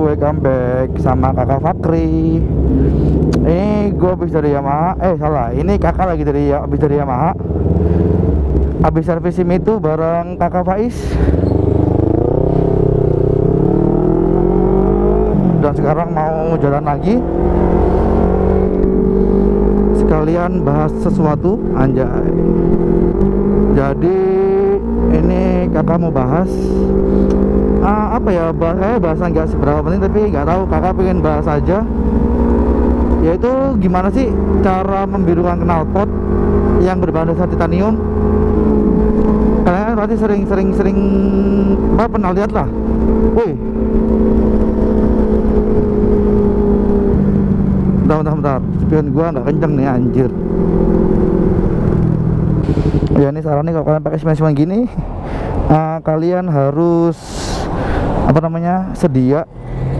Welcome back sama kakak Fakri. Ini gue habis dari Yamaha. Salah, ini kakak lagi habis dari Yamaha. Habis servis SIM itu bareng kakak Faiz. Dan sekarang mau jalan lagi. Sekalian bahas sesuatu, anjay. Jadi ini kakak mau bahas apa ya, bahasa nggak seberapa penting, tapi nggak tahu, kakak pengen bahas aja, yaitu gimana sih cara membirukan knalpot yang berbahan dasar titanium. Kalian pasti sering pernah lihat lah. Wih, bentar, spion gua nggak kenceng nih, anjir. Ya ini saran nih, kalau kalian pakai spion gini, kalian harus sedia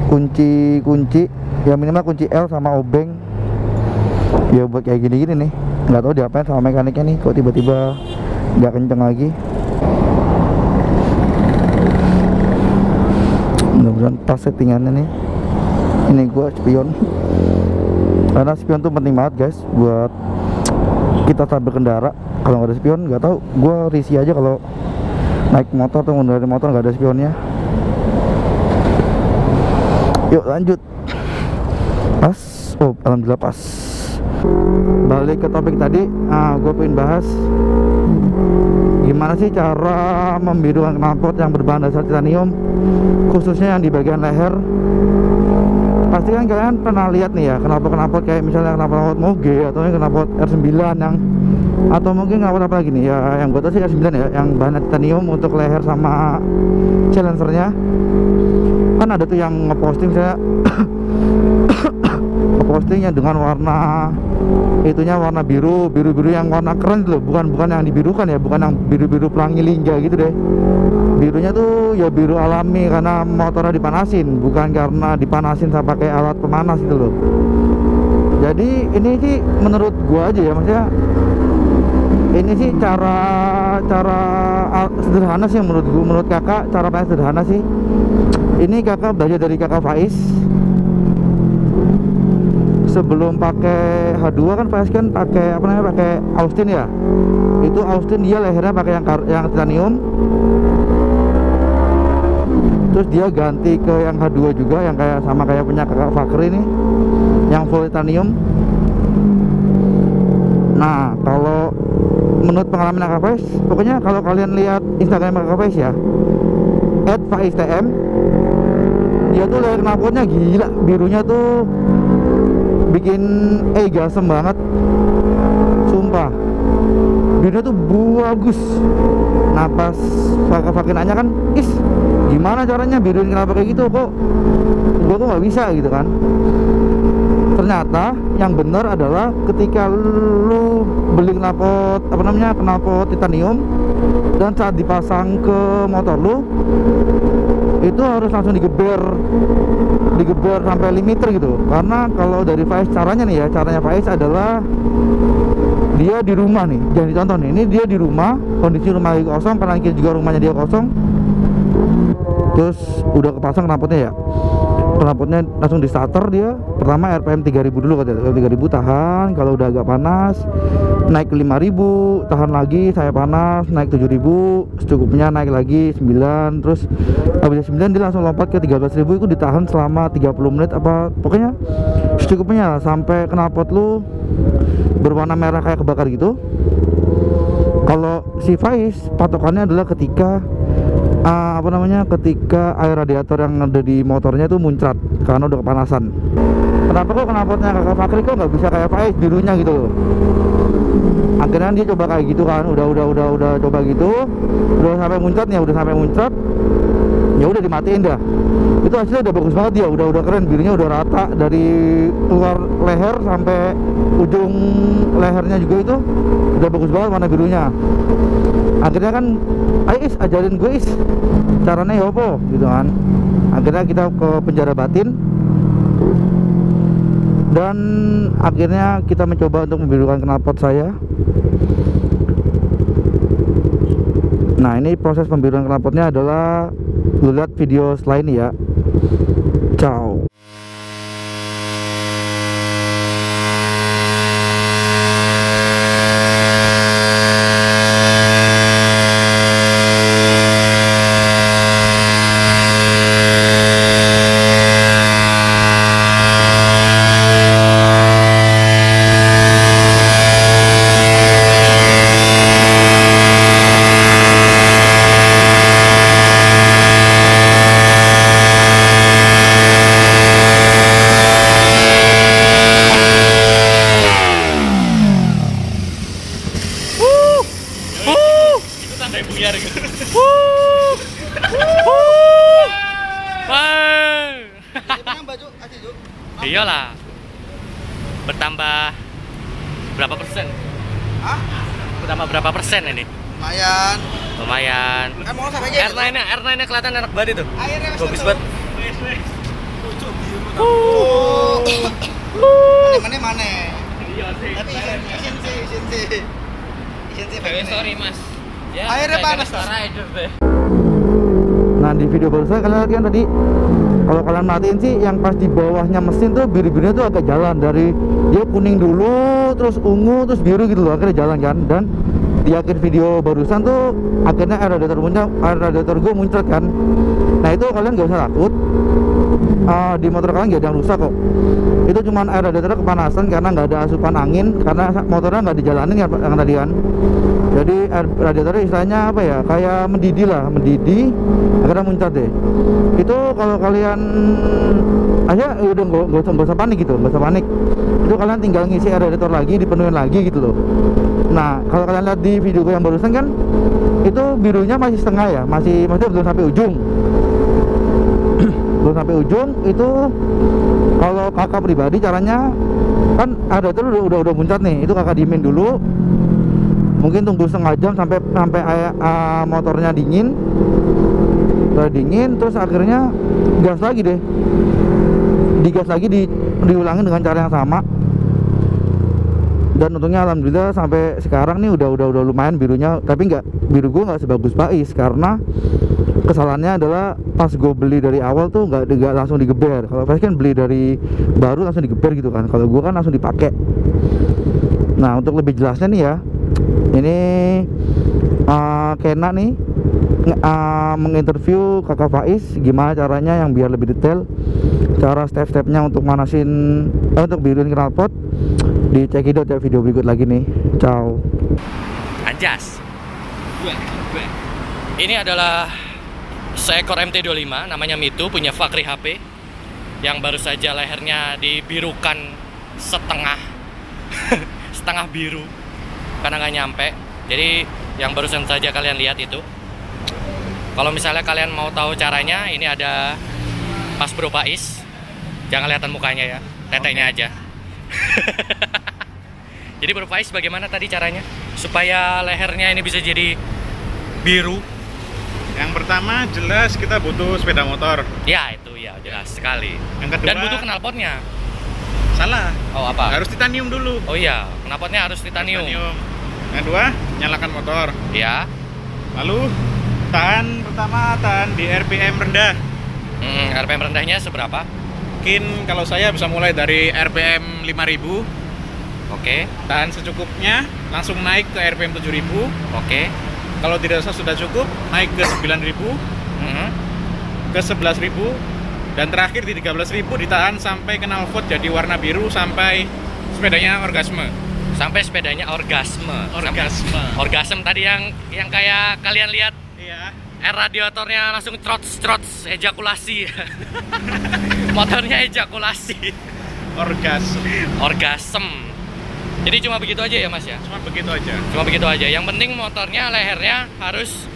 kunci ya, minimal kunci L sama obeng ya, buat kayak gini nih. Nggak tahu diapain sama mekaniknya nih, kok tiba-tiba nggak kenceng lagi. Mudah-mudahan pas settingannya nih. Ini gua spion, karena spion tuh penting banget guys buat kita saat berkendara. Kalau nggak ada spion, nggak tahu, gua risih aja kalau naik motor atau mengendarai motor nggak ada spionnya. Yuk lanjut. Pas, oh alhamdulillah pas. Balik ke topik tadi, gue pengen bahas gimana sih cara membirukan knalpot yang berbahan dasar titanium, khususnya yang di bagian leher. Pasti kan kalian pernah lihat nih ya, knalpot kayak misalnya knalpot Moge atau knalpot R9 yang, atau mungkin knalpot apa lagi nih ya, yang gue tahu sih R9 ya, yang bahan titanium untuk leher sama silencernya. Kan ada tuh yang ngeposting, saya ngepostingnya dengan warna itunya warna biru yang warna keren loh, bukan yang dibirukan ya, bukan yang biru pelangi lingga gitu deh. Birunya tuh ya biru alami karena motornya dipanasin, bukan karena dipanasin sama pakai alat pemanas gitu loh. Jadi ini sih menurut gua aja ya, maksudnya ini sih cara sederhana sih menurut kakak, cara paling sederhana sih. Ini kakak belajar dari kakak Faiz. Sebelum pakai H2 kan Faiz kan pakai pakai Austin ya. Itu Austin dia lehernya pakai yang titanium. Terus dia ganti ke yang H2 juga, yang sama kayak punya kakak Fakri nih, yang full titanium. Nah, kalau menurut pengalaman kakak Faiz, pokoknya kalau kalian lihat Instagram kakak Faiz ya, @FaizTM, dia tuh leher knalpotnya gila, birunya tuh bikin gasem banget, sumpah birunya tuh bagus. Nah pas Fakir nanya kan, gimana caranya biruin knalpot kayak gitu, kok gua tuh nggak bisa gitu kan. Ternyata yang benar adalah ketika lu beli knalpot knalpot titanium, dan saat dipasang ke motor lu itu harus langsung digeber sampai limiter gitu. Karena kalau dari Faiz caranya Faiz adalah dia di rumah nih, jangan ditonton nih, ini dia di rumah, kondisi rumah lagi kosong, karena juga rumahnya dia kosong. Terus udah kepasang knalpotnya ya, knalpotnya langsung di starter dia. Pertama RPM 3000 dulu katanya, 3000 tahan, kalau udah agak panas naik ke 5000, tahan lagi, saya panas naik 7000, secukupnya naik lagi 9, terus habis 9 dia langsung lompat ke 13000, itu ditahan selama 30 menit apa pokoknya secukupnya sampai knalpot lu berwarna merah kayak kebakar gitu. Kalau si Faiz patokannya adalah ketika ketika air radiator yang ada di motornya itu muncrat karena udah kepanasan. Kenapa kok knalpotnya kakak Fakri kok nggak bisa kayak Faiz birunya gitu loh. Akhirnya dia coba kayak gitu kan, udah coba gitu, udah sampai muncrat, ya udah dimatiin dah. Itu hasilnya udah bagus banget dia, udah keren, birunya udah rata dari keluar leher sampai ujung lehernya juga, itu udah bagus banget warna birunya. Akhirnya kan, ayo ajarin gue caranya ya apa gitu kan. Akhirnya kita ke penjara batin, Dan akhirnya kita mencoba untuk membirukan knalpot saya. Nah, ini proses pembiruan knalpotnya adalah, lu lihat video setelah ini ya. Ciao. Iyalah, bertambah berapa persen? Hah? Bertambah berapa persen ini? Lumayan. Lumayan. Kan mau sampai aja. R9-nya kelihatan enak banget itu. Airnya Bagus banget. Mana? Tapi isin sih. Sorry mas. Ya, airnya panas. Nah, di video barusan kalian lihat kan tadi, kalau kalian matiin sih yang pas di bawahnya mesin tuh biru-birunya tuh agak jalan, dari dia kuning dulu terus ungu terus biru gitu loh, akhirnya jalan kan. Dan di akhir video barusan tuh akhirnya air radiator gue muncrat kan. Nah, itu kalian gak usah takut, di motor kalian gak ada yang rusak kok. Itu cuman air radiator kepanasan karena nggak ada asupan angin, karena motornya nggak dijalanin ya yang tadi kan. Jadi air radiatornya istilahnya apa ya, kayak mendidih akhirnya muncrat deh. Itu kalau kalian aja udah nggak usah panik gitu, nggak usah panik. Itu kalian tinggal ngisi air radiator lagi, dipenuhin lagi gitu loh. Nah, kalau kalian lihat di video gue yang barusan kan, itu birunya masih setengah ya, masih belum sampai ujung. Belum sampai ujung. Itu kalau kakak pribadi caranya kan ada tuh udah muncrat nih, itu kakak diemin dulu, mungkin tunggu setengah jam sampai motornya dingin. Udah dingin, terus akhirnya gas lagi deh, digas lagi, diulangin dengan cara yang sama. Dan untungnya alhamdulillah sampai sekarang nih udah lumayan birunya, tapi biru gue nggak sebagus Faiz, karena kesalahannya adalah pas gue beli dari awal tuh nggak langsung digeber. Kalau Faiz kan beli dari baru langsung digeber gitu kan, kalau gue kan langsung dipakai. Nah, untuk lebih jelasnya nih ya, ini Kena nih menginterview kakak Faiz gimana caranya yang biar lebih detail, cara step-stepnya untuk untuk biruin knalpot. Dicekidot ya video berikut lagi nih. Ciao. Anjas. Ini adalah seekor MT25 namanya Mitu, punya Fakri HP, yang baru saja lehernya dibirukan setengah setengah biru karena nggak nyampe. Jadi yang barusan saja kalian lihat itu, kalau misalnya kalian mau tahu caranya, ini ada Mas Bro Faiz. Jangan kelihatan mukanya ya, teteknya aja. Jadi Bro Faiz, bagaimana tadi caranya supaya lehernya ini bisa jadi biru? Yang pertama jelas kita butuh sepeda motor. Ya itu ya jelas sekali. Yang kedua, dan butuh knalpotnya. Salah. Oh apa? Harus titanium dulu. Oh iya, knalpotnya harus titanium. Yang kedua, nyalakan motor. Ya. Lalu tahan di RPM rendah. RPM rendahnya seberapa? Mungkin kalau saya bisa mulai dari RPM 5000. Oke. Tahan secukupnya, langsung naik ke RPM 7000. Oke. Kalau tidak sudah cukup, naik ke 9000, ke 11000, dan terakhir di 13000 ditahan sampai knalpot jadi warna biru sampai sepedanya orgasme. Sampai sepedanya orgasme. Orgasme tadi yang kayak kalian lihat. Iya. Air radiatornya langsung trots ejakulasi. Motornya ejakulasi. Orgasme. Jadi cuma begitu aja ya Mas ya? Cuma begitu aja. Yang penting motornya, lehernya harus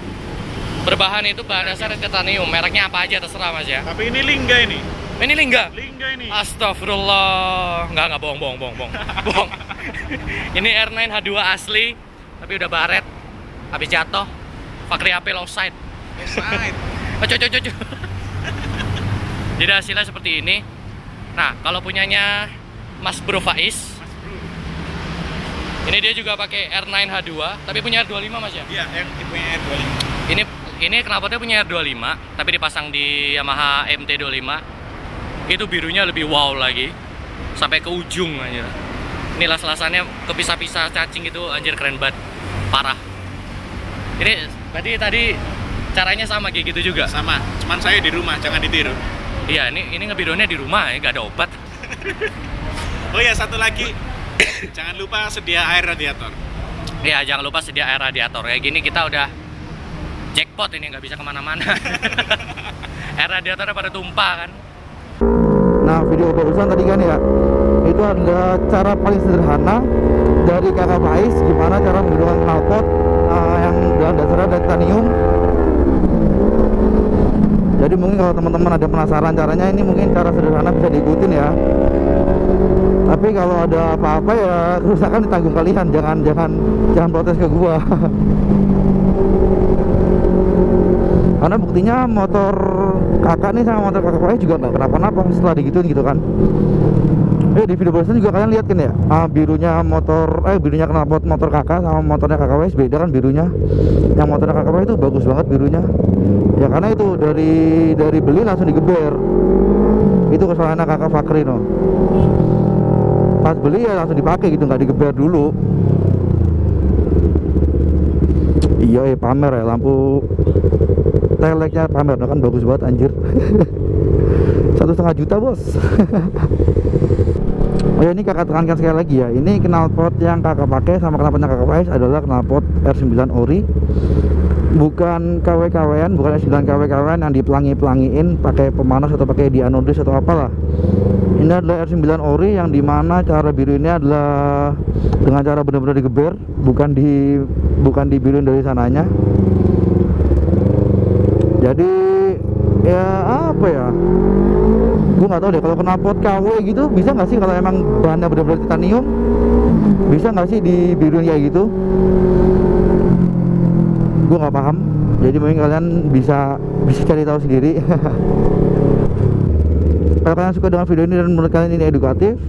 berbahan itu bahan dasar titanium. Mereknya apa aja terserah Mas ya. Tapi ini Lingga ini. Ini Lingga? Lingga ini. Astagfirullah. Enggak bohong. Bohong. Ini R9 H2 asli, tapi udah baret. Habis jatuh. Fakri HP low side. Jadi hasilnya seperti ini. Nah, kalau punyanya Mas Bro Faiz. Ini dia juga pakai R9 H2, tapi punya R25 Mas ya? Iya, yang tipenya R25. Ini knalpotnya punya R25, tapi dipasang di Yamaha MT25. Itu birunya lebih wow lagi, sampai ke ujung aja. Ini las-lasannya kepisah-pisah cacing itu, anjir keren banget, parah. Ini berarti tadi caranya sama kayak gitu juga? Sama, cuman saya di rumah, jangan ditiru. Iya, ini ngebirunya di rumah ya, nggak ada obat. Oh ya, satu lagi. Jangan lupa sedia air radiator. Iya, jangan lupa sedia air radiator. Kayak gini kita udah jackpot ini, nggak bisa kemana-mana. Air radiatornya pada tumpah kan. Nah, video barusan tadi kan ya, itu adalah cara paling sederhana dari kakak Faiz gimana cara menggunakan knalpot yang dalam dasarnya dari titanium. Jadi mungkin kalau teman-teman ada penasaran caranya, ini mungkin cara sederhana bisa diikutin ya. Tapi kalau ada apa-apa ya kerusakan ditanggung kalian, jangan protes ke gua. Karena buktinya motor kakak nih sama motor kakak Faiz juga nggak kenapa-napa setelah digituin gitu kan. Di video barusan juga kalian lihat kan ya, birunya knalpot motor kakak sama motornya kakak Faiz beda kan birunya. Yang motornya kakak Faiz itu bagus banget birunya. Ya karena itu dari beli langsung digeber. Itu kesalahannya kakak Fakri no. Pas beli ya langsung dipakai gitu, nggak digeber dulu. Iya pamer ya, lampu teleknya pamer no, kan bagus banget anjir. 1,5 juta bos. Oh ya, ini kakak tekankan sekali lagi ya, ini knalpot yang kakak pakai sama knalpotnya kakak Faiz adalah knalpot R9 ori, bukan KW-KW-an, bukan R9 KW-KW-an yang dipelangi-pelangiin pakai pemanas atau pakai dianodis atau apalah. Ini adalah R9 ori yang dimana cara biru ini adalah dengan cara benar-benar digeber, bukan dibiruin dari sananya. Jadi ya apa ya, gue nggak tahu deh kalau knalpot KW gitu bisa nggak sih, kalau emang bahannya benar-benar titanium bisa nggak sih dibiruin kayak gitu. Gue nggak paham, jadi mungkin kalian bisa cari tahu sendiri. Kalau kalian suka dengan video ini dan menurut kalian ini edukatif,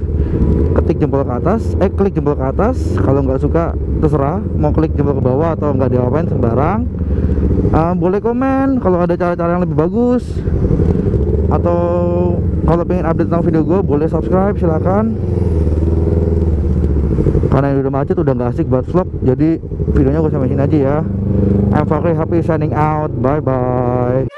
klik jempol ke atas. Kalau nggak suka terserah, mau klik jempol ke bawah atau nggak diapain sembarang. Boleh komen kalau ada cara-cara yang lebih bagus, atau kalau pengen update tentang video gue boleh subscribe, silakan. Karena ini udah macet, udah nggak asik buat vlog, jadi videonya gue sampai sini aja ya. I'm Fakri, happy signing out, bye bye.